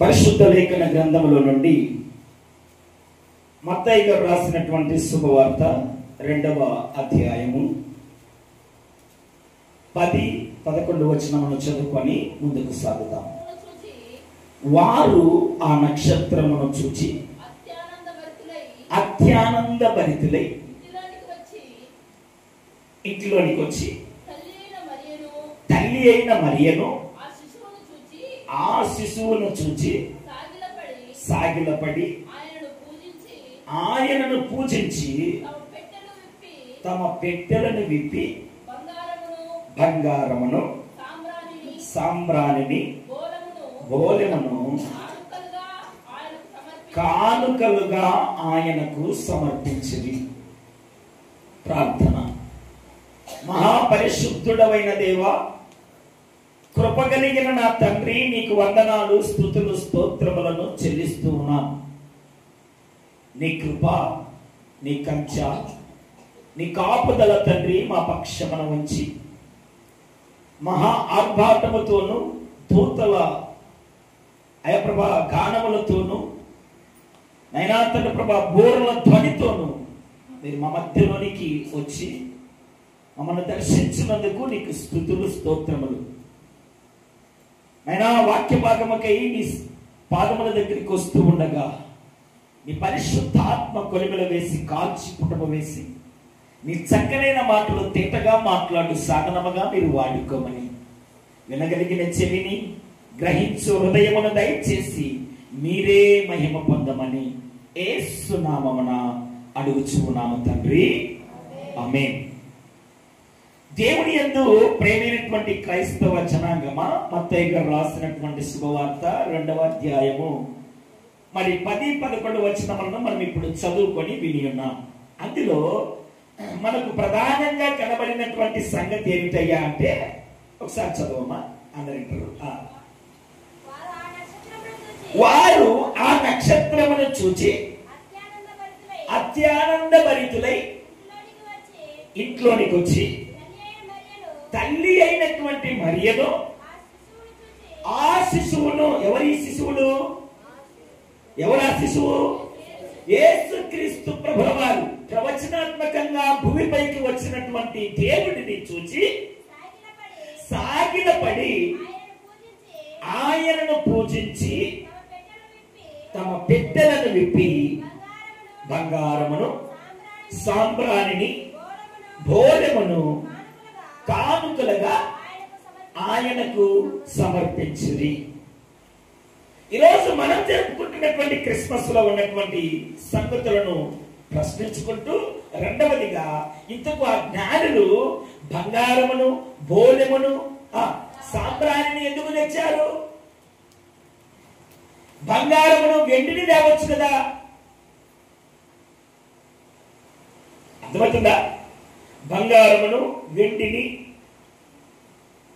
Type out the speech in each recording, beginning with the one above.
పరిశుద్ధ లేఖన గ్రంథములో నుండి మత్తయి గారు రాసినటువంటి శుభవార్త 2వ అధ్యాయము 10-11 వచనములను చదువుకొని ముందుకు సాగుదాం. వారు ఆ నక్షత్రమును చూచి అత్యానంద భరితులై ఇంట్లోనికి వచ్చి తల్లి అయిన మరియను ఆ శిశువును చూచి సాగిలపడి ఆయనను పూజించి తమ పెట్టెలను విప్పి బంగారమును సాంబ్రాణిని బోలెమును కానుకలుగా ఆయనకు సమర్పించిరి. ప్రార్థన. మహాపరిశుద్ధుడవైన దేవా, కృపగలిగిన నా తండ్రి, నీకు వందనాలు, స్తుతులు, స్తోత్రములను చెల్లిస్తూ ఉన్నాను. నీ కృప, నీ కంచ, నీ కాపుదల తండ్రి మా పక్షమున ఉంచి మహా ఆర్భాటముతోను దూతల అయప్రభా గానములతోను నైనా తండ్రి ప్రభా బోరల ధ్వనితోను మీరు మా మధ్యలోనికి వచ్చి మమ్మల్ని దర్శించినందుకు నీకు స్తుతులు, స్తోత్రములు. అయినా వాక్య భాగముకై నీ పాదముల దగ్గరికి వస్తూ ఉండగా నీ పరిశుద్ధాత్మ కొలిమిలో వేసి కాల్చి పుటము వేసి నీ చక్కనైన మాటలు తేటగా మాట్లాడు సాధనముగా మీరు వాడుకోమని, వినగలిగిన చెవిని గ్రహించు హృదయమును దయచేసి మీరే మహిమ పొందమని యేసు నామమున అడుగుచున్నాము తండ్రి, ఆమేన్. దేవుని యందు ప్రేమైనటువంటి క్రైస్తవ జనాంగమా, మత్తయి గారు రాసినటువంటి శుభవార్త 2వ అధ్యాయము 10-11 వచనములను మనం ఇప్పుడు చదువుకొని విని ఉన్నాం. అందులో మనకు ప్రధానంగా కనబడినటువంటి సంగతి ఏమిటయ్యా అంటే, ఒకసారి చదవమా అందరింటారు. వారు ఆ నక్షత్రమును చూచి అత్యానంద భరితులై ఇంట్లోనికి వచ్చి తల్లి అయినటువంటి మరియను ఆ శిశువును, ఎవరి శిశువుడు, ఎవరా శిశువు? యేసుక్రీస్తు ప్రభువారు ప్రవచనాత్మకంగా భూమిపైకి వచ్చినటువంటి దేవుడిని చూచి సాగిలపడి ఆయనను పూజించి తమ పెట్టెలను విప్పి బంగారమును సాంబ్రాణిని బోలెమును కానుకలుగా ఆయనకు సమర్పించిరి. ఈరోజు మనం జరుపుకుంటున్నటువంటి క్రిస్మస్ లో ఉన్నటువంటి సంగతులను ప్రశ్నించుకుంటూ, రెండవదిగా ఇంతకు ఆ జ్ఞానులు బంగారమును బోలెమును సాంబ్రాణిని ఎందుకు తెచ్చారు? బంగారమును వెండిని తేవచ్చు కదా, అర్థమవుతుందా? బంగారమును వెండిని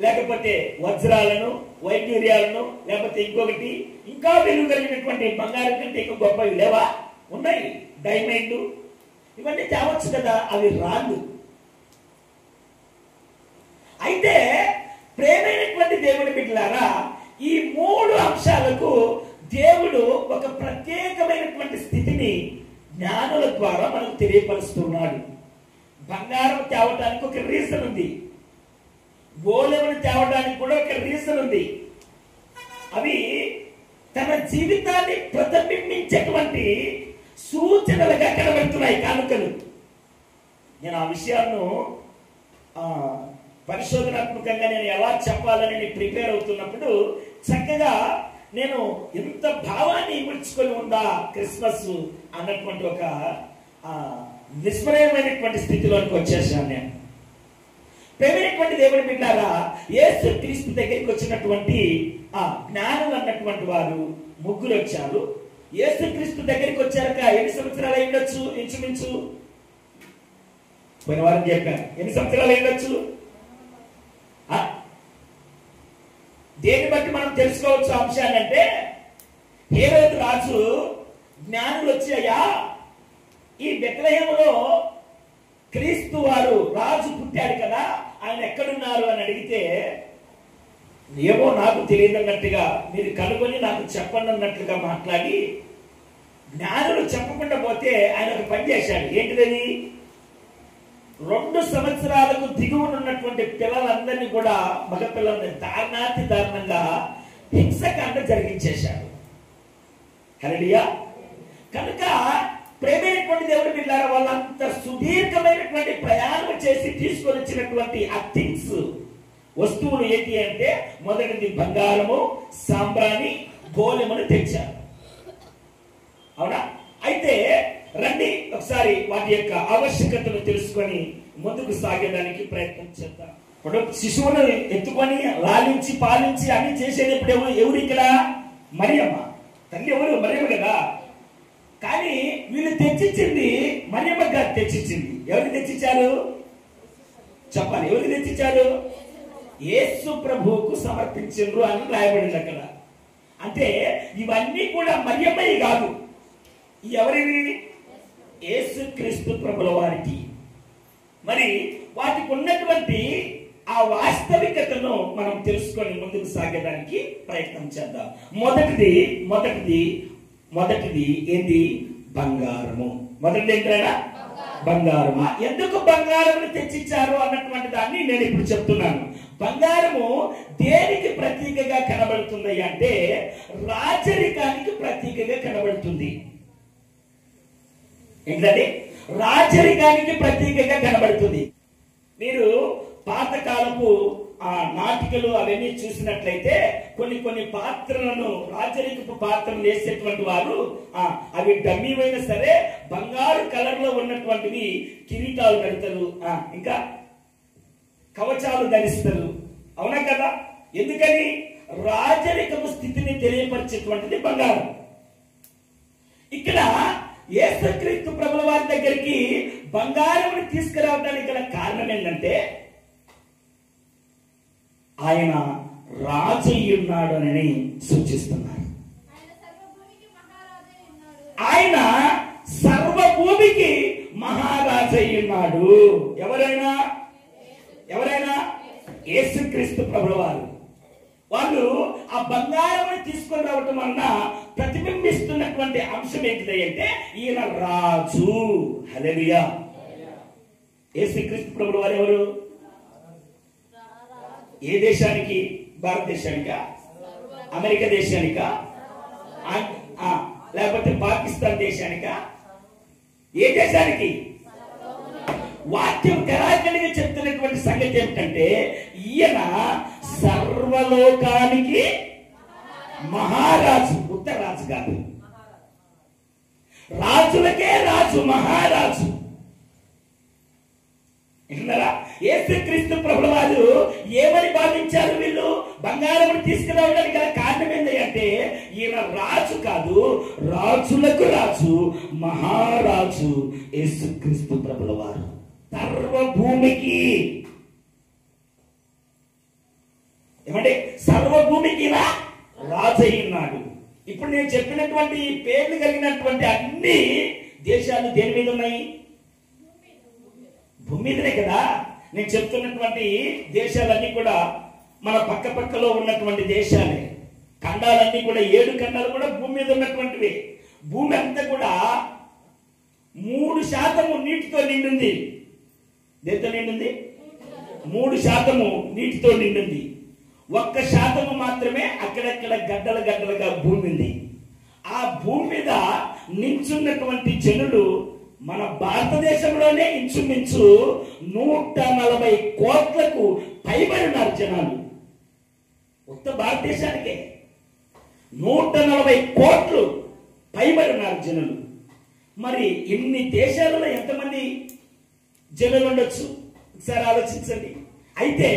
లేకపోతే వజ్రాలను వైడ్యూర్యాలను లేకపోతే ఇంకొకటి ఇంకా విలువ కలిగినటువంటి బంగారం కంటే ఇంకా గొప్పవి లేవా? ఉన్నాయి. డైమండ్ ఇవన్నీ తేవచ్చు కదా, అవి రాళ్ళు. అయితే ప్రేమైనటువంటి దేవుడి బిడ్డలారా, ఈ 3 అంశాలకు దేవుడు ఒక ప్రత్యేకమైనటువంటి స్థితిని జ్ఞానుల ద్వారా మనకు తెలియపరుస్తున్నాడు. బంగారం తేవడానికి ఒక రీజన్ ఉంది, బోలెమును తేవడానికి కూడా ఒక రీజన్ ఉంది. అవి తన జీవితాన్ని ప్రతిబింబించేటువంటి సూచనలుగా కనబడుతున్నాయి కానుకలు. నేను ఆ విషయాలను పరిశోధనాత్మకంగా నేను ఎలా చెప్పాలని ప్రిపేర్ అవుతున్నప్పుడు చక్కగా నేను ఎంత భావాన్ని ఇముడ్చుకొని ఉందా క్రిస్మస్ అన్నటువంటి ఒక విస్మయమైనటువంటి స్థితిలోనికి వచ్చేసాను నేను. ప్రేమైనటువంటి దేవుని బిడ్డారా, యేసు క్రీస్తు దగ్గరికి వచ్చినటువంటి జ్ఞానులు అన్నటువంటి వారు 3 వచ్చారు. యేసు క్రీస్తు దగ్గరికి వచ్చాక ఎన్ని సంవత్సరాలు అయ్యుండొచ్చు? ఇంచుమించు పోయిన వారం చెప్పాను. ఎన్ని సంవత్సరాలు అయ్యుండొచ్చు? దేన్ని బట్టి మనం తెలుసుకోవచ్చు అంశాన్ని అంటే, హేరోదు రాజు జ్ఞానులు వచ్చి, అయ్యా ఈ బెత్లెహేములో క్రీస్తు వారు రాజు పుట్టాడు కదా, ఆయన ఎక్కడున్నారు అని అడిగితే ఏమో నాకు తెలియదు అన్నట్టుగా మీరు కనుగొని నాకు చెప్పండి అన్నట్లుగా మాట్లాడి జ్ఞానులు చెప్పకుండా పోతే ఆయన ఒక పని చేశాడు. ఏంటిది? 2 సంవత్సరాలకు దిగువనున్నటువంటి పిల్లలందరినీ కూడా, మగపిల్లల్ని దారుణంగా హింసకాండ జరిగించేశాడు. హల్లెలూయా. కనుక ప్రేమైనటువంటి దేవుడు బిడ్డలారా, వాళ్ళంత సుదీర్ఘమైనటువంటి ప్రయాణం చేసి తీసుకొని వచ్చినటువంటి ఆ థింగ్స్, వస్తువులు ఏంటి అంటే, మొదటిది బంగారము, సాంబ్రాణి, గోలెమును తెచ్చారు. అవునా? అయితే రండి ఒకసారి వాటి యొక్క ఆవశ్యకతను తెలుసుకొని ముందుకు సాగడానికి ప్రయత్నం చేద్దాం. ఇప్పుడు శిశువును ఎత్తుకొని లాలించి పాలించి అన్ని చేసేటప్పుడు ఎవరు ఇక్కడ? మరియమ్మ. తల్లి ఎవరు? మరియమ్మ కదా. కానీ వీళ్ళు తెచ్చిచ్చింది మరియమ్మ గారు తెచ్చిచ్చింది. ఎవరికి తెచ్చిచ్చారు చెప్పాలి? ఎవరికి తెచ్చిచ్చారు? యేసు ప్రభువుకు సమర్పించరు అని రాయబడింది అక్కడ. అంటే ఇవన్నీ కూడా మరియమ్మయ్య కాదు. ఎవరివి? యేసుక్రీస్తు ప్రభుల వారికి. మరి వాటికి ఉన్నటువంటి ఆ వాస్తవికతను మనం తెలుసుకొని ముందుకు సాగడానికి ప్రయత్నం చేద్దాం. మొదటిది ఏంటి? బంగారము. మొదటిది ఏంటైనా బంగారము. ఎందుకు బంగారమును తెచ్చిచ్చారు అన్నటువంటి దాన్ని నేను ఇప్పుడు చెప్తున్నాను. బంగారము దేనికి ప్రతీకగా కనబడుతుంది అంటే, రాజరికానికి ప్రతీకగా కనబడుతుంది. ఏంటంటే రాజరికానికి ప్రతీకగా కనబడుతుంది. మీరు పాతకాలపు నాటికలు అవన్నీ చూసినట్లయితే కొన్ని పాత్రలను, రాజరికపు పాత్రలు వేసేటువంటి వారు అవి డమ్మీవైనా సరే బంగారు కలర్ లో ఉన్నటువంటివి కిరీటాలు పెడతారు, ఇంకా కవచాలు ధరిస్తారు. అవునా కదా? ఎందుకని? రాజరికపు స్థితిని తెలియపరిచేటువంటిది బంగారం. ఇక్కడ యేసుక్రీస్తు ప్రభుల వారి దగ్గరికి బంగారం తీసుకురావడానికి గల కారణం ఏంటంటే, ఆయన రాజు ఉన్నాడు అని సూచిస్తున్నారు. ఆయన సర్వభూమికి మహారాజు ఉన్నాడు. ఎవరైనా యేసుక్రీస్తు ప్రభుల వారు. వాళ్ళు ఆ బంగారం తీసుకొని రావటం వలన ప్రతిబింబిస్తున్నటువంటి అంశం ఏంటిది అంటే, ఈయన రాజు. హల్లెలూయా. యేసుక్రీస్తు ప్రభుల వారు ఎవరు? ఏ దేశానికి? భారతదేశానికా? అమెరికా దేశానికా? లేకపోతే పాకిస్తాన్ దేశానికా? ఏ దేశానికి? వాక్యం కరాఖండిగా చెప్తున్నటువంటి సంగతి ఏమిటంటే, ఈయన సర్వలోకానికి మహారాజు. ఉత్తరాజు కాదు, రాజులకే రాజు, మహారాజు. యేసుక్రీస్తు ప్రభుల వారు ఏమని భావించారు? వీళ్ళు బంగారం తీసుకురావడానికి గల కారణం ఏంటి అంటే, ఈయన రాజు కాదు, రాజులకు రాజు, మహారాజు యేసుక్రీస్తు ప్రభుల వారు. సర్వభూమికి, ఏమంటే సర్వభూమికి రాజు అయినాడు. ఇప్పుడు నేను చెప్పినటువంటి పేర్లు కలిగినటువంటి అన్ని దేశాలు దేని మీద ఉన్నాయి? భూమి మీదనే కదా. నేను చెప్తున్నటువంటి దేశాలన్నీ కూడా మన పక్కలో ఉన్నటువంటి దేశాలే. ఖండాలన్నీ కూడా 7 ఖండాలు కూడా భూమి మీద ఉన్నటువంటివి. భూమి అంతా కూడా 3% నీటితో నిండింది. దేంతో నిండింది? 3% నీటితో నిండింది. 1% మాత్రమే అక్కడక్కడ గడ్డలుగా భూమి ఉంది. ఆ భూమి మీద నించున్నటువంటి జనులు మన భారతదేశంలోనే ఇంచుమించు 140 కోట్లకు పైబడి ఉన్నారు జనాలు. ఉత్త భారతదేశానికే 140 కోట్లు పైబడి ఉన్నారు జనులు. మరి ఇన్ని దేశాలలో ఎంతమంది జనులు ఉండొచ్చు? ఒకసారి ఆలోచించండి. అయితే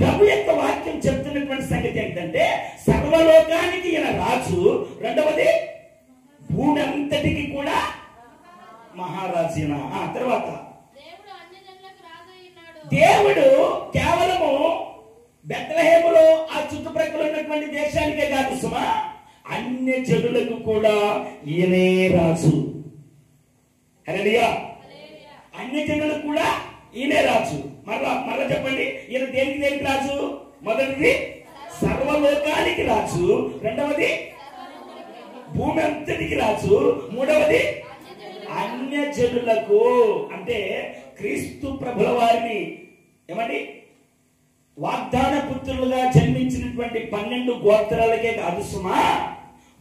ప్రభు యొక్క వాక్యం చెప్తున్నటువంటి సంగతి ఏంటంటే, సర్వలోకానికి ఈయన రాజు, రెండవది భూమి అంతటికి కూడా మహారాజు. తర్వాత దేవుడు కేవలము బెత్లెహేములో ఆ చుట్టుప్రక్కల ఉన్నటువంటి దేశానికే కాదు సుమా, అన్ని జనులకు కూడా ఈయనే రాజు. హల్లెలూయా. అన్ని జనులకు కూడా ఈయనే రాజు. మరలా చెప్పండి, ఈయన దేనికి రాజు? మొదటిది సర్వలోకానికి రాజు, రెండవది భూమి అంతటికి రాజు, మూడవది అన్యజనులకు. అంటే క్రీస్తు ప్రభుల వారిని ఏమండి వాగ్దాన పుత్రులుగా జన్మించినటువంటి 12 గోత్రాలకే కాదు సుమా,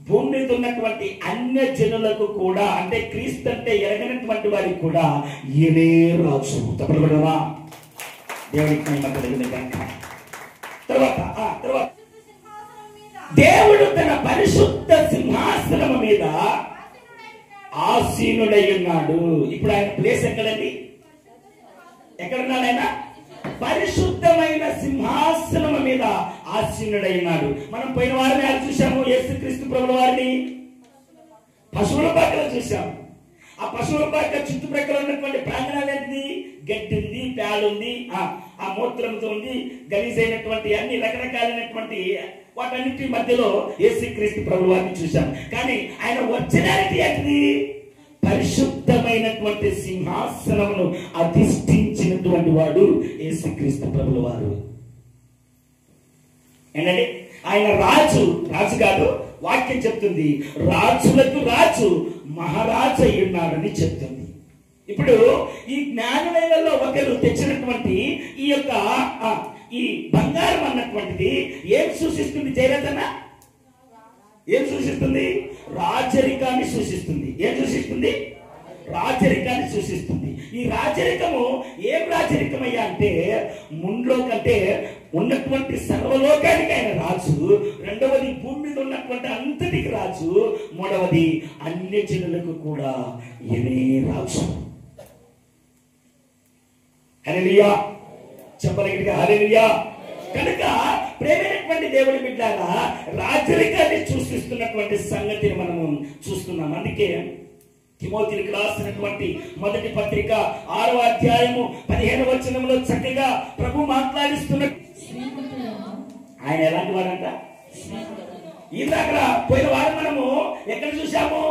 భూమి మీద ఉన్నటువంటి అన్యజనులకు కూడా, అంటే క్రీస్తు అంటే ఎరగనటువంటి వారికి కూడా ఈయనే రాజు. తప్పకుండా దేవుడికి మహిమ కలుగును గాక. తర్వాత దేవుడు తన పరిశుద్ధ సింహాసనము మీద ఆసీనుడై ఉన్నాడు. ఇప్పుడు ఆయన ప్లేస్ ఎక్కడండి? ఎక్కడున్నాడు ఆయన? పరిశుద్ధమైన సింహాసనము మీద ఆసీనుడై ఉన్నాడు. మనం పోయిన వారిని అది చూసాము, యేసుక్రీస్తు ప్రభుల వారిని పశువుల పాకలో చూసాము. ఆ పశువుల పాక చుట్టుప్రక్కల ఉన్నటువంటి ప్రాంగణాలు ఏంటిది? గడ్డి ఉంది, పేలుంది, ఆ మూత్రంతో ఉంది, గలీజైనటువంటి అన్ని రకరకాలైనటువంటి వాటన్నిటి మధ్యలో యేసుక్రీస్తు ప్రభుల వారిని చూసాం. కానీ ఆయన ఒరిజినాలిటీ ఏంటిది? పరిశుద్ధమైనటువంటి సింహాసనమును అధిష్ఠించినటువంటి వాడు యేసుక్రీస్తు ప్రభుల వారు. ఏంటండి? ఆయన రాజు కాదు, వాక్యం చెప్తుంది రాజులకు రాజు, మహారాజు అయి ఉన్నాడని చెప్తుంది. ఇప్పుడు ఈ జ్ఞానవేలలో ఒకరు తెచ్చినటువంటి ఈ యొక్క ఈ బంగారం అన్నటువంటిది ఏం సూచిస్తుంది? జయరాజన్న ఏం సూచిస్తుంది? రాజరికాన్ని సూచిస్తుంది. ఏం సూచిస్తుంది? రాజరికాన్ని సూచిస్తుంది. ఈ రాజరికము ఏం రాజరికం అయ్యా అంటే, ముందులో కంటే ఉన్నటువంటి సర్వలోకానికి ఆయన రాజు, రెండవది భూమి మీద ఉన్నటువంటి అంతటికి రాజు, మూడవది అన్య జనులకు కూడా ఈయనే రాజు. హల్లెలూయా చెప్పగలిగా హల్లెలూయా. కనుక ప్రేమైనటువంటి దేవుడి బిడ్డలారా, రాజరికాన్ని సూచిస్తున్నటువంటి సంగతిని మనము చూస్తున్నాం. అందుకే తిమోతికి రాసినటువంటి మొదటి పత్రిక 6వ అధ్యాయము 15వ వచనంలో చక్కగా ప్రభు మాట్లాడిస్తున్న ఆయన ఎలాంటి వాడంట? ఇందాక పోయిన వారం మనము ఎక్కడ చూసాము?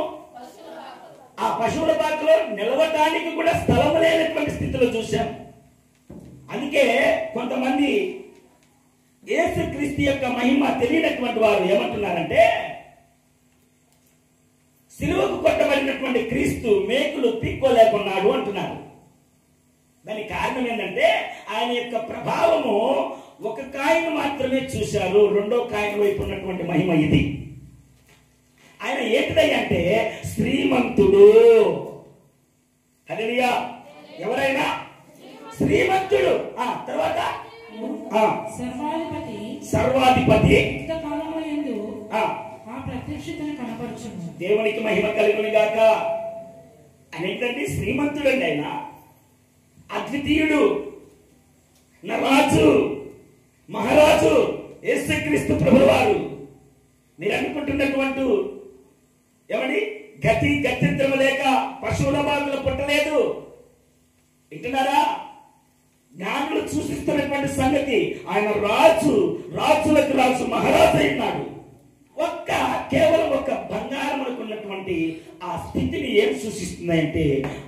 ఆ పశువుల పాకలో నిలవటానికి కూడా స్థలం లేనటువంటి స్థితిలో చూసాం. అందుకే కొంతమంది యేసుక్రీస్తు యొక్క మహిమ తెలియనటువంటి వారు ఏమంటున్నారంటే, సిలువకు కొట్టబడినటువంటి క్రీస్తు మేకులు పీక్కోలేకున్నాడు అంటున్నారు. దానికి కారణం ఏంటంటే, ఆయన యొక్క ప్రభావము ఒక కాయను మాత్రమే చూశారు, రెండో కాయన వైపు ఉన్నటువంటి మహిమ ఇది. ఆయన ఏంటిదంటే శ్రీమంతుడు. హల్లెలూయా. ఎవరైనా శ్రీమంతుడు. తర్వాత సర్వాధిపతి దేవునికి మహిమ కలుగును గాక. ఆయన ఏంటంటే శ్రీమంతుడు అండి. ఆయన అద్వితీయుడు, నా రాజు, మహారాజు యేసుక్రీస్తు ప్రభుల వారు. మీరు అనుకుంటున్నటువంటి ఏమని గత్యంతరం లేక పశువుల బాగులో పుట్టలేదు. వింటున్నారా? జ్ఞానులు సూచిస్తున్నటువంటి సంగతి, ఆయన రాజు, రాజులకు రాజు, మహారాజు అయినాడు. కేవలం ఒక బంగారములకు ఉన్నటువంటి ఆ స్థితిని ఏం సూచిస్తుందంటే,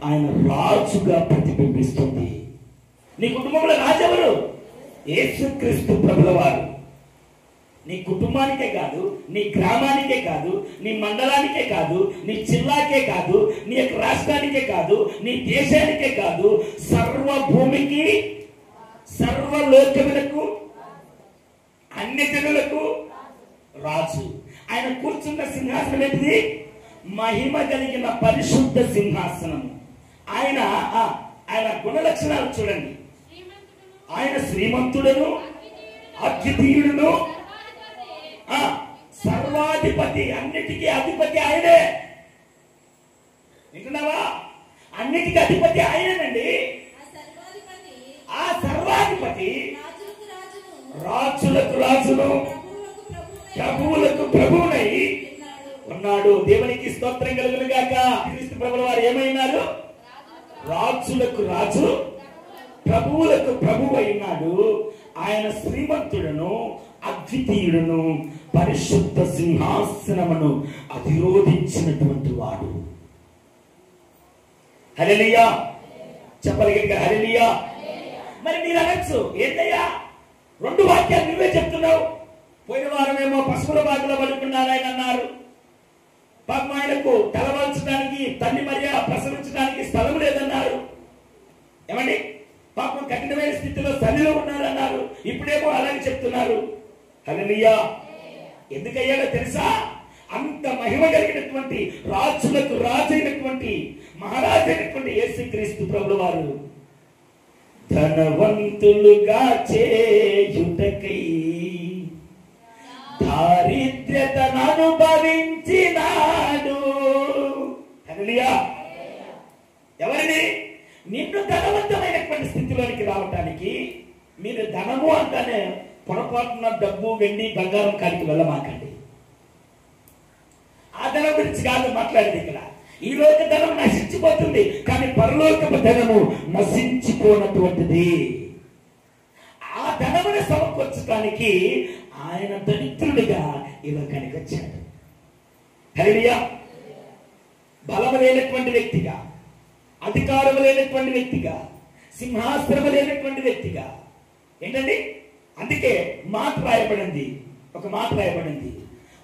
ఆయన రాజుగా ప్రతిబింబిస్తుంది. నీ కుటుంబంలో రాజు ఎవరు? యేసుక్రీస్తు ప్రభుల వారు. నీ కుటుంబానికే కాదు, నీ గ్రామానికే కాదు, నీ మండలానికే కాదు, నీ జిల్లాకే కాదు, నీ యొక్క రాష్ట్రానికే కాదు, నీ దేశానికే కాదు, సర్వ భూమికి, సర్వలోకములకు, అన్ని జనులకు రాజు. ఆయన కూర్చున్న సింహాసనం ఏంటిది? మహిమ కలిగిన పరిశుద్ధ సింహాసనం. ఆయన గుణ లక్షణాలు చూడండి. ఆయన శ్రీమంతుడును, అద్వితీయుడును, సర్వాధిపతి, అన్నిటికీ అధిపతి ఆయనే. వింటున్నావా? అన్నిటికీ అధిపతి ఆయనేనండి. ఆ సర్వాధిపతి రాజులకు రాజును, ప్రభువులకు ప్రభువునై ఉన్నాడు. దేవునికి స్తోత్రం కలుగును గాక. క్రీస్తు ప్రభుల వారు ఏమైనారు? రాజులకు రాజు, ప్రభువులకు ప్రభువు అయినాడు. ఆయన శ్రీమంతుడును, అద్వితీయుడును, పరిశుద్ధ సింహాసనమును అధిరోధించినటువంటి వాడు. హల్లెలూయా చెప్పగలిగా హల్లెలూయా. మరి మీరు అనొచ్చు, ఏంటయ్యా 2 వాక్యాలు నువ్వే చెప్తున్నావు, పోయిన వారమేమో పశువుల బాటలో పడుకున్నారని అన్నారు. పాపం ఆయనకు తలవాల్చడానికి తల్లి మరియ ప్రసవించడానికి స్థలం లేదన్నారు. ఏమండి, పాపం కఠినమైన స్థితిలో తల్లిలో ఉన్నారన్నారు. ఇప్పుడేమో అలాగే చెప్తున్నారు. హల్లెలూయా. ఎందుకయ్యాడో తెలుసా? అంత మహిమ కలిగినటువంటి రాజులకు రాజైనటువంటి మహారాజైనటువంటి యేసుక్రీస్తు ప్రభుల వారు ధనవంతులుగా చేయుటకై దారిద్ర్యతను అనుభవించినాడు. హల్లెలూయా. ఎవరిని? నిన్ను ధనవంతమైనటువంటి స్థితిలోనికి రావటానికి మీరు ధనము అంటానే పొరపాటున డబ్బు, వెండి, బంగారం కాడికి వెళ్ళమాకండి. ఆ ధనం గురించి కాదు మాట్లాడేది ఇక్కడ. ఈ లోక ధనం నశించిపోతుంది, కానీ పరలోకపు ధనము నశించిపోనటువంటిది. ఆ ధనమును సమకూర్చడానికి ఆయన దరిద్రుడిగా ఈ లోకానికి వచ్చాడు. హల్లెలూయా. బలము లేనటువంటి వ్యక్తిగా, అధికారము లేనటువంటి వ్యక్తిగా, సింహాసనము లేనటువంటి వ్యక్తిగా. ఏంటండి? అందుకే మాట రాయబడింది, ఒక మాట రాయబడింది,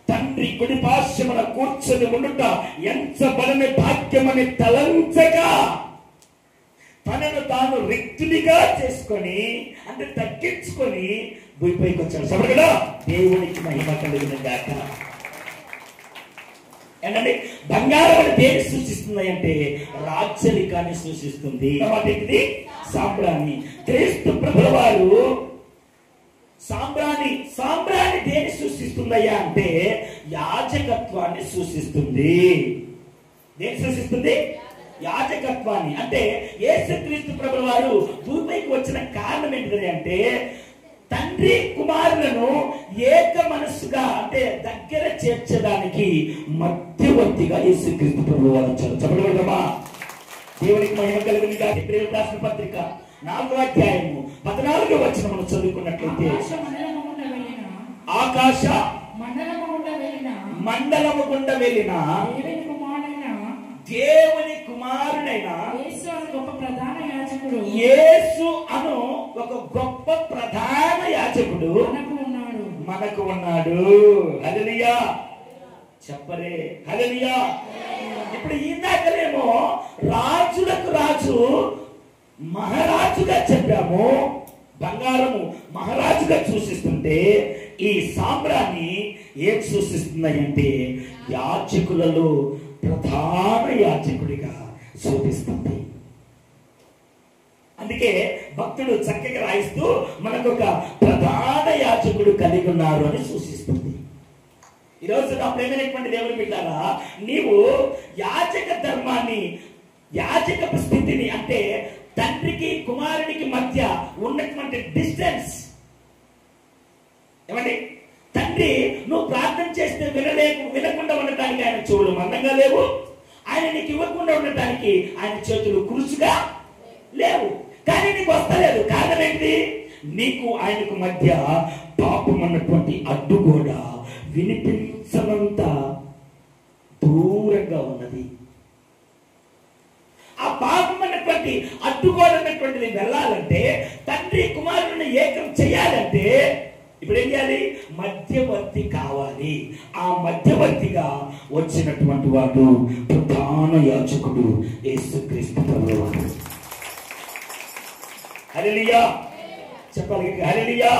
తండ్రి కుడి పార్శ్వమున కూర్చొని ఉండుట ఎంచబడని భాగ్యమని తలంచగా తనను తాను రిక్తునిగా చేసుకొని, అంటే తగ్గించుకొని భూమిపైకి వచ్చాడు. సభలో దేవునికి మహిమ కలిగిన గాక. ఏంటండి? బంగారం దేని సూచిస్తుంది అంటే రాజ్యలికాన్ని సూచిస్తుంది. వాటికి సాంబ్రాణి. క్రీస్తు ప్రభుల వారు సాంబ్రాణి దేని సూచిస్తుందయ్యా అంటే యాజకత్వాన్ని సూచిస్తుంది. దేని సూచిస్తుంది? యాజకత్వాన్ని. అంటే యేసుక్రీస్తు ప్రభుల వారు భూమిపైకి వచ్చిన కారణం ఏంటిది అంటే తండ్రి కుమారులను ఏక మనస్సుగా, అంటే దగ్గర చేర్చడానికి మధ్యవర్తిగా యేసుక్రీస్తు ప్రభువు వారు వచ్చారు. చెప్పగలమా? దేవునికి మహిమ కలిగిన హెబ్రీయులకు రాసిన పత్రిక 4వ అధ్యాయము 14వ వచనం మనం చదువుకున్నట్లయితే, ఆకాశ మండలము గుండా వెళ్ళిన దేవుని కుమారుడైన యేసు అను ఒక గొప్ప ప్రధాన యాజకుడు మనకు ఉన్నాడు. హల్లెలూయా. చెప్పరే హల్లెలూయా. ఇప్పుడు ఇందాకలేమో రాజులకు రాజు మహారాజుగా చెప్పాము, బంగారము మహారాజుగా సూచిస్తుంటే ఈ సాంబ్రాన్ని ఏం సూచిస్తుంది అంటే యాజకులలో ప్రధాన యాజకుడిగా సూచిస్తుంది. అందుకే భక్తుడు చక్కగా రాయిస్తూ మనకు ఒక ప్రధాన యాజకుడు కలిగి ఉన్నారు అని సూచిస్తుంది. ఈరోజు నా ప్రేమైనటువంటి దేవుని బిడ్డలారా, నీవు యాజక ధర్మాన్ని, యాజక స్థితిని, అంటే తండ్రికి కుమారునికి మధ్య ఉన్నటువంటి డిస్టెన్స్. ఏమండి? తండ్రి నువ్వు ప్రార్థన చేస్తే వినకుండా ఉండటానికి ఆయన చెవులు మందంగా లేవు, ఆయన నీకు ఇవ్వకుండా ఉండటానికి ఆయన చేతులు కురుచుగా లేవు. కానీ నీకు వస్తలేదు. కారణం ఏంటి? నీకు ఆయనకు మధ్య పాపం అన్నటువంటి అడ్డుగోడ వినిపించనంత దూరంగా ఉన్నది. ఆ పాపం అన్నటువంటి అడ్డుగోడ అన్నటువంటిది వెళ్ళాలంటే, తండ్రి కుమారుని ఏకం చేయాలంటే ఇప్పుడు ఏం చేయాలి? మధ్యవర్తి కావాలి. ఆ మధ్యవర్తిగా వచ్చినటువంటి వాడు ప్రధాన యాజకుడు యేసుక్రీస్తు ప్రభువు. హల్లెలూయా. చెప్పాలి హల్లెలూయా.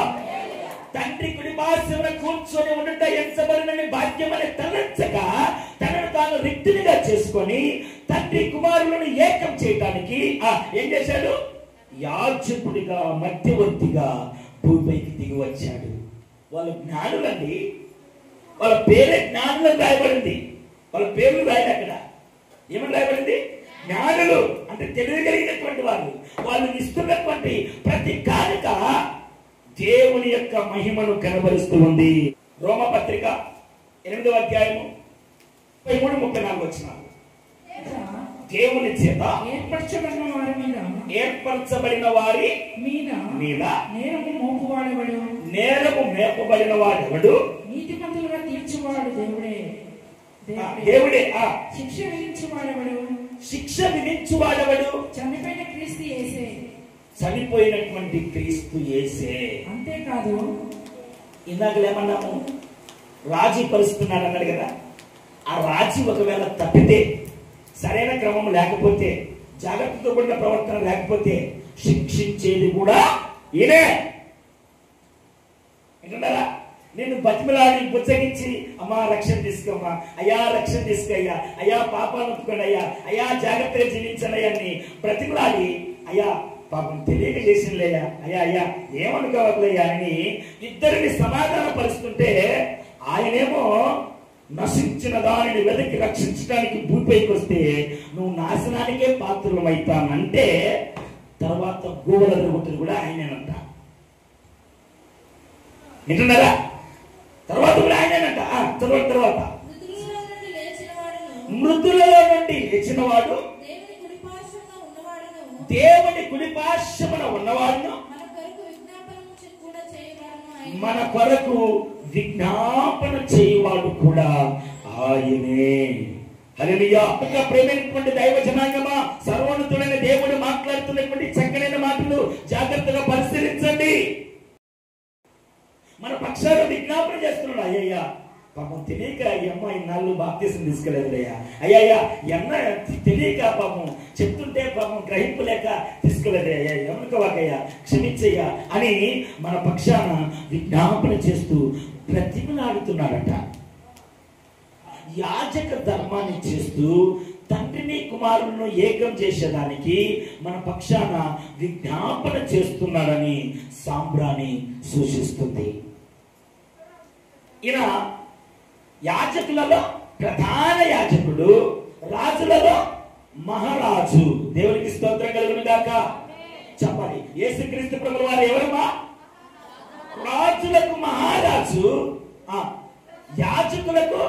తండ్రి కుడి పార్శ్వమున కూర్చొని ఉండుట ఎంచబడిన భాగ్యమని తలంచగా తనను తాను రిక్తునిగా చేసుకొని తండ్రి కుమారులను ఏకం చేయడానికి ఏం చేశాడు? యాజకుడిగా, మధ్యవర్తిగా భూమిపైకి దిగి వచ్చాడు. వాళ్ళు జ్ఞానులండి. వాళ్ళ పేరే జ్ఞానులు రాయబడింది. వాళ్ళ పేర్లు రాయడు అక్కడ. ఏమని రాయబడింది? జ్ఞానులు అంటే తెలియగలిగినటువంటి వాళ్ళు. వాళ్ళు ఇస్తున్నటువంటి ప్రతి కానుక దేవుని యొక్క మహిమను కనబరుస్తూ ఉంది. రోమపత్రిక 8వ అధ్యాయము 33-34 వచనాలు. దేవుని చేత ఏర్పరచబడిన వారి మీద నేరము మోపబడిన వాడెవడు? నీతిమంతులుగా తీర్చువాడు దేవుడే. శిక్ష విధించువాడెవడు? చనిపోయినటువంటి క్రీస్తు యేసే. అంతేకాదు ఇందాకలేమన్నాము, రాజీ పరుస్తున్నాడు అన్నాడు కదా. ఆ రాజీ ఒకవేళ తప్పితే, సరైన క్రమం లేకపోతే, జాగ్రత్తతో కూడిన ప్రవర్తన లేకపోతే శిక్షించేది కూడా ఈయనే. ఏంటన్నారా? నేను బతిమలాడి బుచ్చగించి, అమ్మా రక్షణ తీసుకోమ్మా, అయ్యా రక్షణ తీసుకోయ్యా, అయ్యా పాపాలను ఒప్పుకోండి అయ్యా, అయ్యా జాగ్రత్తగా జీవించండి అని బ్రతిమలాడి, అయ్యా పాపం తెలియక చేసిందిలేయ్యా, అయ్యా అయ్యా ఏమనుకోవట్లయ్యా అని ఇద్దరిని సమాధాన పరుస్తుంటే, ఆయనేమో నశించిన దానిని వెతికి రక్షించడానికి భూమిపైకి వస్తే నువ్వు నాశనానికే పాత్రలమైతానంటే తర్వాత గోవల జరుగుతుంది కూడా ఆయనేనంట. వింటున్నారా? తర్వాత కూడా ఆయనేనంట. తర్వాత మృతులలో నుండి లేచిన వాడు, దేవుని కుడిపార్శ్వమున ఉన్నవాడును, మన కొరకు విజ్ఞాపన చేయవాడు కూడా ఆయనే. హల్లెలూయా. ప్రేమైనటువంటి దైవ జనాంగమా, సర్వోన్నతుడైన దేవుడు మాట్లాడుతున్నటువంటి చక్కనైన మాటలు జాగ్రత్తగా పరిశీలించండి. మన పక్షాలు విజ్ఞాపన చేస్తున్నాడు. అయ్యయ్యా పాపం తెలియక ఈ అమ్మాయి నాళ్ళు బాప్తీసం తీసుకెళ్ళలేదయ్యా, అయ్యయ్యా ఎన్న తెలియక పాపం చెప్తుంటే పాపం గ్రహింపు లేక తీసుకెళ్ళదయ్యా, ఏమనుకోవాకయ్యా క్షమించయ్యా అని మన పక్షాన విజ్ఞాపన చేస్తూ బ్రతిమలాడుతున్నాడట. యాజక ధర్మాన్ని చేస్తూ తండ్రిని కుమారులను ఏకం చేసేదానికి మన పక్షాన విజ్ఞాపన చేస్తున్నాడని సాంబ్రాణి సూచిస్తుంది. ఈయన యాజకులలో ప్రధాన యాజకుడు, రాజులలో మహారాజు. దేవునికి స్తోత్రం కలుగును గాక. చెప్పాలి. యేసుక్రీస్తు ప్రభువు వారు ఎవరమ్మా? రాజులకు మహారాజు, యాజకులకు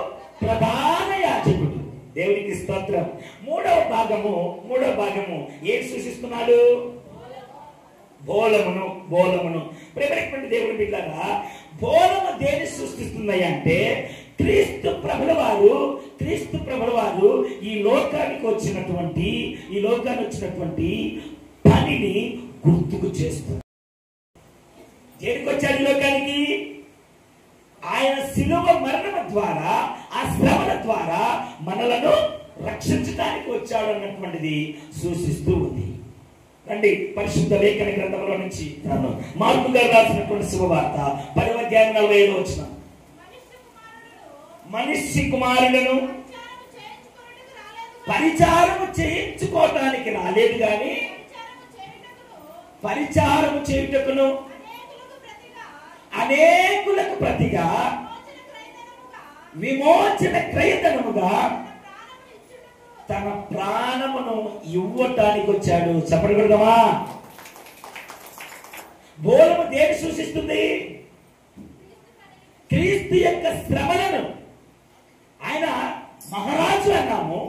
ప్రధాన యాజకుడు. దేవునికి స్తోత్రం. మూడవ భాగము ఏం సూచిస్తున్నాడు? బోలమును. ప్రేమైనటువంటి దేవుని బిడ్డలారా, బోలము దేని సృష్టిస్తున్నాయి అంటే క్రీస్తు ప్రభుల వారు ఈ లోకానికి వచ్చినటువంటి పనిని గుర్తుకు చేస్తున్నారు. దేనికి వచ్చాడు ఈ లోకానికి? ఆయన శిలువ మరణం ద్వారా, ఆ శ్రమల ద్వారా మనలను రక్షించడానికి వచ్చాడు అన్నటువంటిది సూచిస్తూ ఉంది. రండి పరిశుద్ధ లేఖన గ్రంథంలో నుంచి మార్కు గారు రాసినటువంటి శుభవార్త 10వ అధ్యాయం 45వ వచనం. మనిషి కుమారులను పరిచారము చేయించుకోవటానికి రాలేదు గాని పరిచారము చేయుటకును అనేకులకు ప్రతిగా విమోచన క్రయధనముగా తన ప్రాణమును ఇవ్వటానికి వచ్చాడు. చెప్పగలుగుతామా? బోలము దేని సూచిస్తుంది? క్రీస్తు యొక్క శ్రమలను. ఆయన మహారాజు అన్నాము,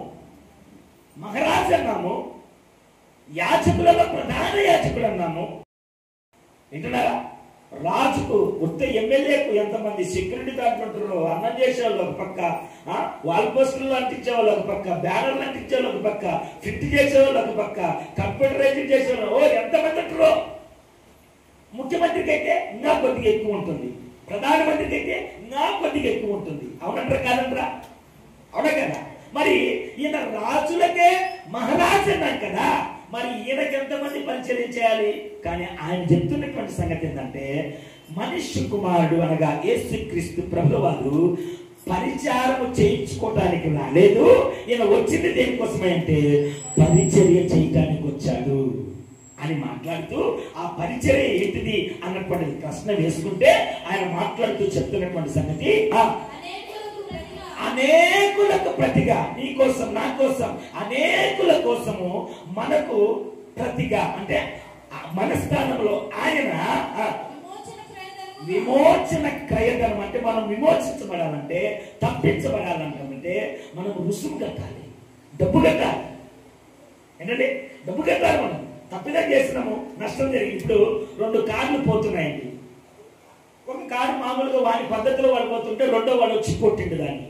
యాజకులలో ప్రధాన యాజకుడు అన్నాము. వింటున్నారా? రాజుకు ఉత్త ఎమ్మెల్యేకు ఎంతమంది సెక్యూరిటీ దాంట్లో అన్నం చేసే వాళ్ళు ఒక పక్క, వాల్ పోస్టులు అంటించే వాళ్ళు ఒక పక్క, బ్యానర్లు అంటించే వాళ్ళు ఒక పక్క, ఫిట్ చేసే వాళ్ళు ఒక పక్క, కంప్యూటరైజింగ్ చేసే వాళ్ళు ఎంతమంది అంటారు. ముఖ్యమంత్రికి అయితే ఇంకా కొద్దిగా ఎక్కువ ఉంటుంది, ప్రధానమంత్రికి అయితే ఇంకా కొద్దిగా ఎక్కువ ఉంటుంది. అవునంటారా కాదంటారా? అవునా కదా? మరి ఈయన రాజులకే మహారాజు అన్నాం కదా, మరి ఈయనకి ఎంతమంది పరిచయం చేయాలి? కానీ ఆయన చెప్తున్నటువంటి సంగతి ఏంటంటే, మనిషి కుమారుడు అనగా యేసుక్రీస్తు ప్రభువు వారు పరిచారము చేయించుకోవటానికి రాలేదు. ఈయన వచ్చింది దేనికోసమే అంటే పరిచర్య చేయటానికి వచ్చాడు అని మాట్లాడుతూ, ఆ పరిచర్య ఏంటిది అన్నటువంటి ప్రశ్న వేసుకుంటే ఆయన మాట్లాడుతూ చెప్తున్నటువంటి సంగతి, అనేకులకు ప్రతిగా, నీ కోసం నా కోసం అనేకుల కోసము మనకు ప్రతిగా అంటే మన స్థానంలో ఆయన విమోచన క్రయధనం అంటే మనం విమోచించబడాలంటే, తప్పించబడాలంటే మనం రుసుము కట్టాలి, డబ్బు కట్టాలి. ఏంటంటే డబ్బు కట్టాలి. మనం తప్పిదం చేసినాము, నష్టం జరిగింది. ఇప్పుడు 2 కార్లు పోతున్నాయండి. ఒక కారు మామూలుగా వాడి పద్ధతిలో వాడు పోతుంటే రెండో వాడు వచ్చి కొట్టిండు దాన్ని.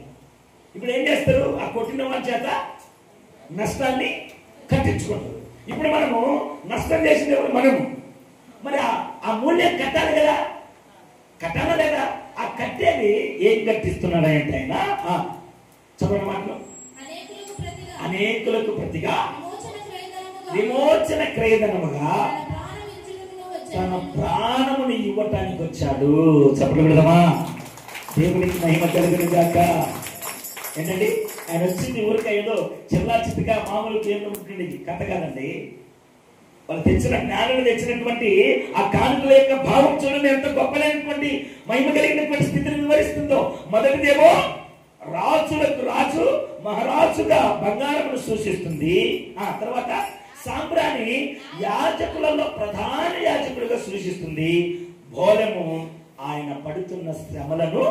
ఇప్పుడు ఏం చేస్తారు? ఆ కొట్టిన వాడి చేత నష్టాన్ని కట్టించుకుంటారు. ఇప్పుడు మనము నష్టం చేసింది మనము, మరి ఆ మూల్యం కట్టాలి కదా, కట్టాలా లేదా? ఆ కట్టేది ఏం కట్టిస్తున్నాడు అంటే ఆయన చెప్పండి మాటలు. అనేకులకు ప్రతిగా విమోచన క్రయధనముగా తన ప్రాణముని ఇవ్వటానికి వచ్చాడు. చెప్పగలమా? దేవునికి మహిమ కలుగును గాక. ఏంటండి ఆయన వచ్చింది ఊరికే ఏదో చిల్లా చిత్తుగా మామూలు పేర్లు ఉంటుంది కథ కాదండి. వాళ్ళు తెచ్చిన జ్ఞానులు తెచ్చినటువంటి ఆ కానుకల యొక్క భావం చూడండి ఎంత గొప్పలైనటువంటి మహిమ కలిగినటువంటి స్థితిని వివరిస్తుందో. మొదటిదేమో రాజులకు రాజు మహారాజుగా బంగారమును సూచిస్తుంది. ఆ తర్వాత సాంబ్రాణి యాజకులలో ప్రధాన యాజకుడిగా సూచిస్తుంది. భోజము ఆయన పడుతున్న శ్రమలను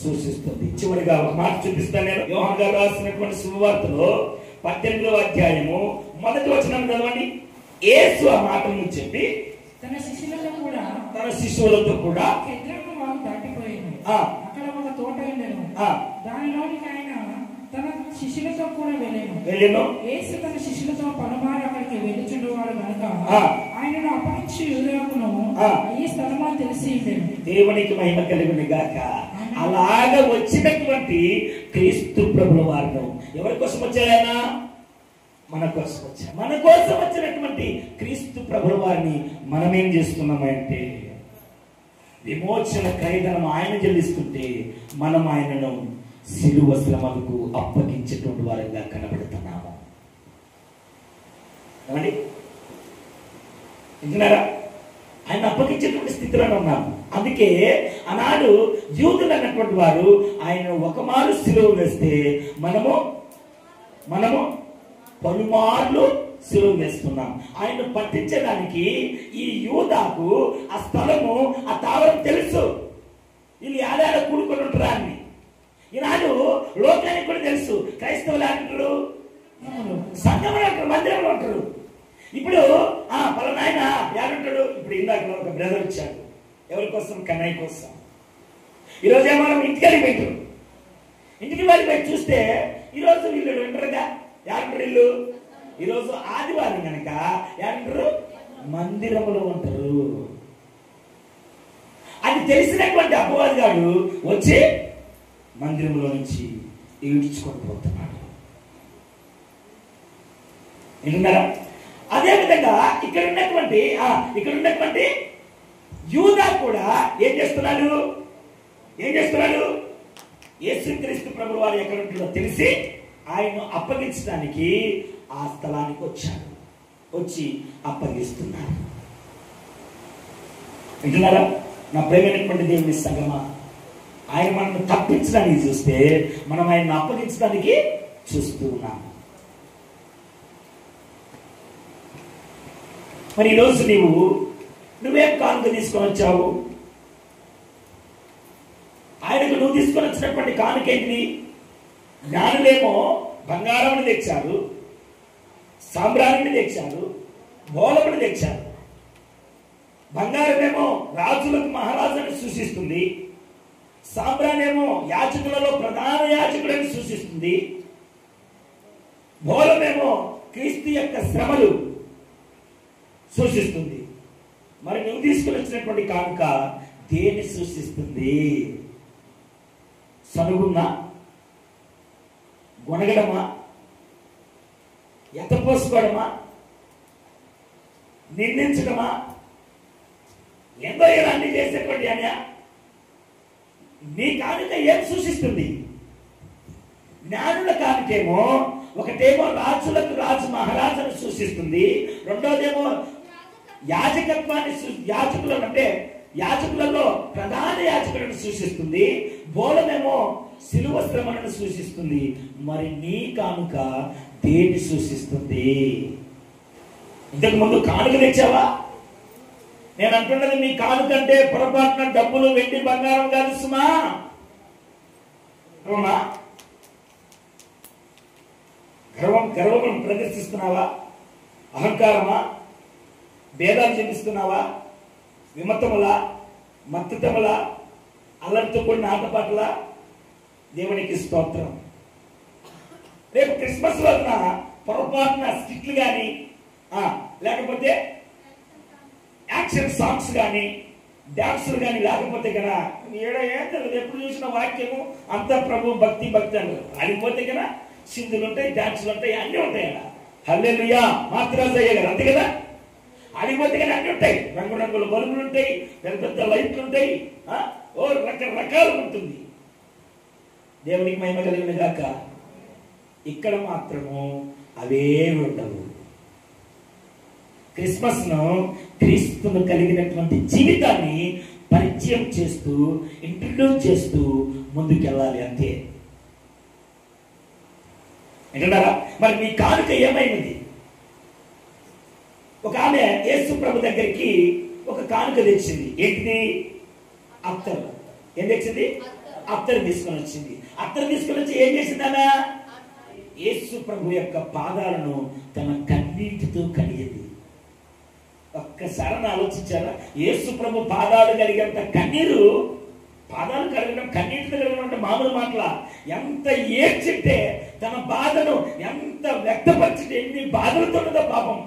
సూచిస్తుంది. చివరిగా ఒక మాట చూపిస్తాను నేను. యోహాను గారు రాసినటువంటి శుభవార్తలో 18వ అధ్యాయము 1వ వచనం చదవండి. యేసు ఆ మాటలను చెప్పి తన శిష్యులతో కూడా దాటిపోయింది. అక్కడ ఒక తోట ఉండెను. దానిలోనికి ఆయన తన శిష్యులతో కూడా వెళ్ళెను. యేసు తన శిష్యులతో పలుమారు అక్కడికి వెళ్ళుచుండేవాడు కనుక ఆయనను అప్పగించి యూదాకును ఈ స్థలమా తెలిసి ఉండెను. దేవునికి మహిమ కలుగును గాక. అలాగ వచ్చినటువంటి క్రీస్తు ప్రభుల వారు ఎవరి కోసం వచ్చారు? ఆయన మన కోసం వచ్చారు. మన కోసం వచ్చినటువంటి క్రీస్తు ప్రభుల వారిని మనం ఏం చేస్తున్నామంటే విమోచన క్రయధనం ఆయన చెల్లిస్తుంటే మనం ఆయనను శిలువ శ్రమలకు అప్పగించేటువంటి వారిగా కనబడుతున్నాము. ఏమండి వింటున్నారా? ఆయన అప్పగించేటువంటి స్థితిలో ఉన్నాము. అందుకే ఆనాడు యూదులు అన్నటువంటి వారు ఆయన ఒకమారు శిలువ వేస్తే మనము పలుమార్లు శిలువ వేస్తున్నాం. ఆయన పట్టించడానికి ఈ యూదాకు ఆ స్థలము ఆ తావరం తెలుసు. వీళ్ళు ఏడాడ కూడుకొని ఉంటారా అని. ఈనాడు లోకానికి కూడా తెలుసు. క్రైస్తవులు అంటారు సంఘంలో అంటారు, మందిరంలో ఉంటారు. ఇప్పుడు పలానాయన ఏడుంటాడు. ఇప్పుడు ఇందాక ఒక బ్రదర్ వచ్చాడు. ఎవరి కోసం? కన్నయ్య కోసం. ఈరోజు ఏమో ఇంటికి వెళ్ళిపోయారు. ఇంటికి వెళ్ళిపోయి చూస్తే ఈరోజు వీళ్ళు వింటారుగా. ఏమంటారు వీళ్ళు? ఈరోజు ఆదివారం కనుక ఏమంటారు? మందిరంలో ఉంటారు. అది తెలిసినటువంటి అపవాది గాడు వచ్చి మందిరంలో నుంచి ఈడ్చుకొని పోతున్నాడు. వింటున్నారా? అదే విధంగా ఇక్కడ ఉన్నటువంటి యూదా కూడా ఏం చేస్తున్నాడు? యేసుక్రీస్తు ప్రభువు వారు ఎక్కడ ఉంటుందో తెలిసి ఆయన అప్పగించడానికి ఆ స్థలానికి వచ్చాడు. వచ్చి అప్పగిస్తున్నారు. వింటున్నారా? నా ప్రేమైనటువంటి దేవుని సంగమా, ఆయన మనల్ని తప్పించడానికి చూస్తే మనం ఆయన్ని అప్పగించడానికి చూస్తూ ఉన్నాము. మరి ఈరోజు నువ్వేం కానుక తీసుకొని వచ్చావు? ఆయనకు నువ్వు తీసుకొని వచ్చినటువంటి కానుక ఏంటి? జ్ఞానులేమో బంగారం తెచ్చారు, సాంబ్రాణిని తెచ్చారు, బోలముని తెచ్చారు. బంగారమేమో రాజులకు మహారాజుని సూచిస్తుంది. సాంబ్రాణేమో యాజకులలో ప్రధాన యాజకుడిని సూచిస్తుంది. బోలమేమో క్రీస్తు యొక్క శ్రమలు సూచిస్తుంది. మరి నువ్వు తీసుకుని వచ్చినటువంటి కానుక దేన్ని సూచిస్తుంది? సనుగున్నా, గొనగడమా, ఎత్తపోసుకోవడమా, నిందించడమా, ఎంతో అన్ని చేసేటువంటి అన్యా నీ కానుక ఏం సూచిస్తుంది? జ్ఞానుల కానుకేమో ఒకటేమో రాజులకు రాజు మహారాజును సూచిస్తుంది. రెండోదేమో యాజకులలో ప్రధాన యాజకులను సూచిస్తుంది. బోలమేమో శిలువ శ్రమలను సూచిస్తుంది. మరి నీ కానుక దేన్ని సూచిస్తుంది? ఇంతకు ముందు కానుక తెచ్చావా? నేను అంటున్నది నీ కానుకంటే పొరపాటున డబ్బులు, వెండి, బంగారం కాదు సుమా. అవునా? గర్వం ప్రదర్శిస్తున్నావా? అహంకారమా? భేదాలు చూపిస్తున్నావా? విమతములా, మత్తుతములా, అల్లరితో కూడిన ఆటపాటల? దేవునికి స్తోత్రం. రేపు క్రిస్మస్ రోజున పొరపాటున స్కిట్లు కానీ లేకపోతే యాక్షన్ సాంగ్స్ కానీ డాన్సులు కానీ లేకపోతే కదా ఏం తెలియదు. ఎప్పుడు చూసిన వాక్యము అంత ప్రభు భక్తి భక్తి అని ఆడిపోతే కదా సింధులు ఉంటాయి, డాన్సులు ఉంటాయి, అన్నీ ఉంటాయి కదా. హల్లెలూయా మాత్రాలు అయ్యే కదా, అంతే కదా. ఆడిపోతే కానీ అన్నీ ఉంటాయి, రంగురంగుల బల్బులు ఉంటాయి, పెద్ద పెద్ద లైట్లు ఉంటాయి, ఓ రకరకాలు ఉంటుంది. దేవునికి మహిమ కలిగిన గాక. ఇక్కడ మాత్రము అవే ఉండవు. క్రిస్మస్ ను క్రీస్తును కలిగినటువంటి జీవితాన్ని పరిచయం చేస్తూ ఇంట్రడ్యూస్ చేస్తూ ముందుకెళ్ళాలి, అంతే. ఏంటంటారా? మరి మీ కానుక ఏమైనది? ఒక ఆమె యేసు ప్రభు దగ్గరికి ఒక కానుక తెచ్చింది. ఏంటిది? అత్తరు. ఏం తెచ్చింది? అత్తరు తీసుకొని వచ్చింది. అత్తరు తీసుకొని వచ్చి ఏం చేసింది ఆమె? యేసు ప్రభు యొక్క పాదాలను తన కన్నీటితో కడిగింది. ఒక్కసారి ఆలోచించారా? యేసు ప్రభు పాదాలు కలిగేంత కన్నీరు, పాదాలు కడగడం కన్నీటితో కడగడం అంటే మామూలు మాటల. ఎంత ఏడ్చితే తన బాధను ఎంత వ్యక్తపరిచితే ఎన్ని బాధలతో ఉన్నదో పాపం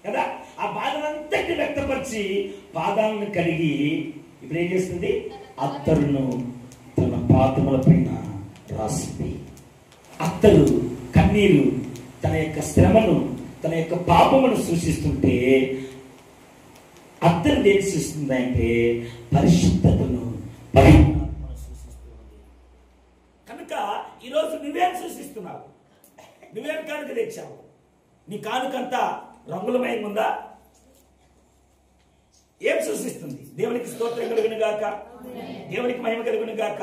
కదా. ఆ బాధనంతటి వ్యక్తపరిచి పాదాలను కడిగి ఇప్పుడు ఏం చేస్తుంది? అత్తరును తన పాదముల పైన రాసింది. అత్తరు కన్నీరు తన యొక్క శ్రమను, తన యొక్క పాపమును సూచిస్తుంటే, అత్తరు దేని సూచిస్తుంది అంటే పరిశుద్ధతను, పవిత్రతను సూచిస్తుంది. కనుక ఈరోజు నువ్వేం సూచిస్తున్నావు? నువ్వేం కానుక తెచ్చావు? నీ కానుకంతా రంగులమయం ఉందా? ఏం సూచిస్తుంది? దేవునికి స్తోత్రం కలుగును గాక, దేవునికి మహిమ కలుగును గాక.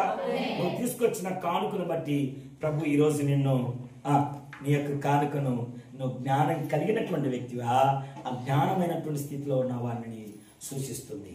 నువ్వు తీసుకొచ్చిన కానుకను బట్టి ప్రభు ఈరోజు నిన్ను నీ యొక్క కానుకను నువ్వు జ్ఞానం కలిగినటువంటి వ్యక్తివా, అజ్ఞానమైనటువంటి స్థితిలో ఉన్న వారిని సూచిస్తుంది.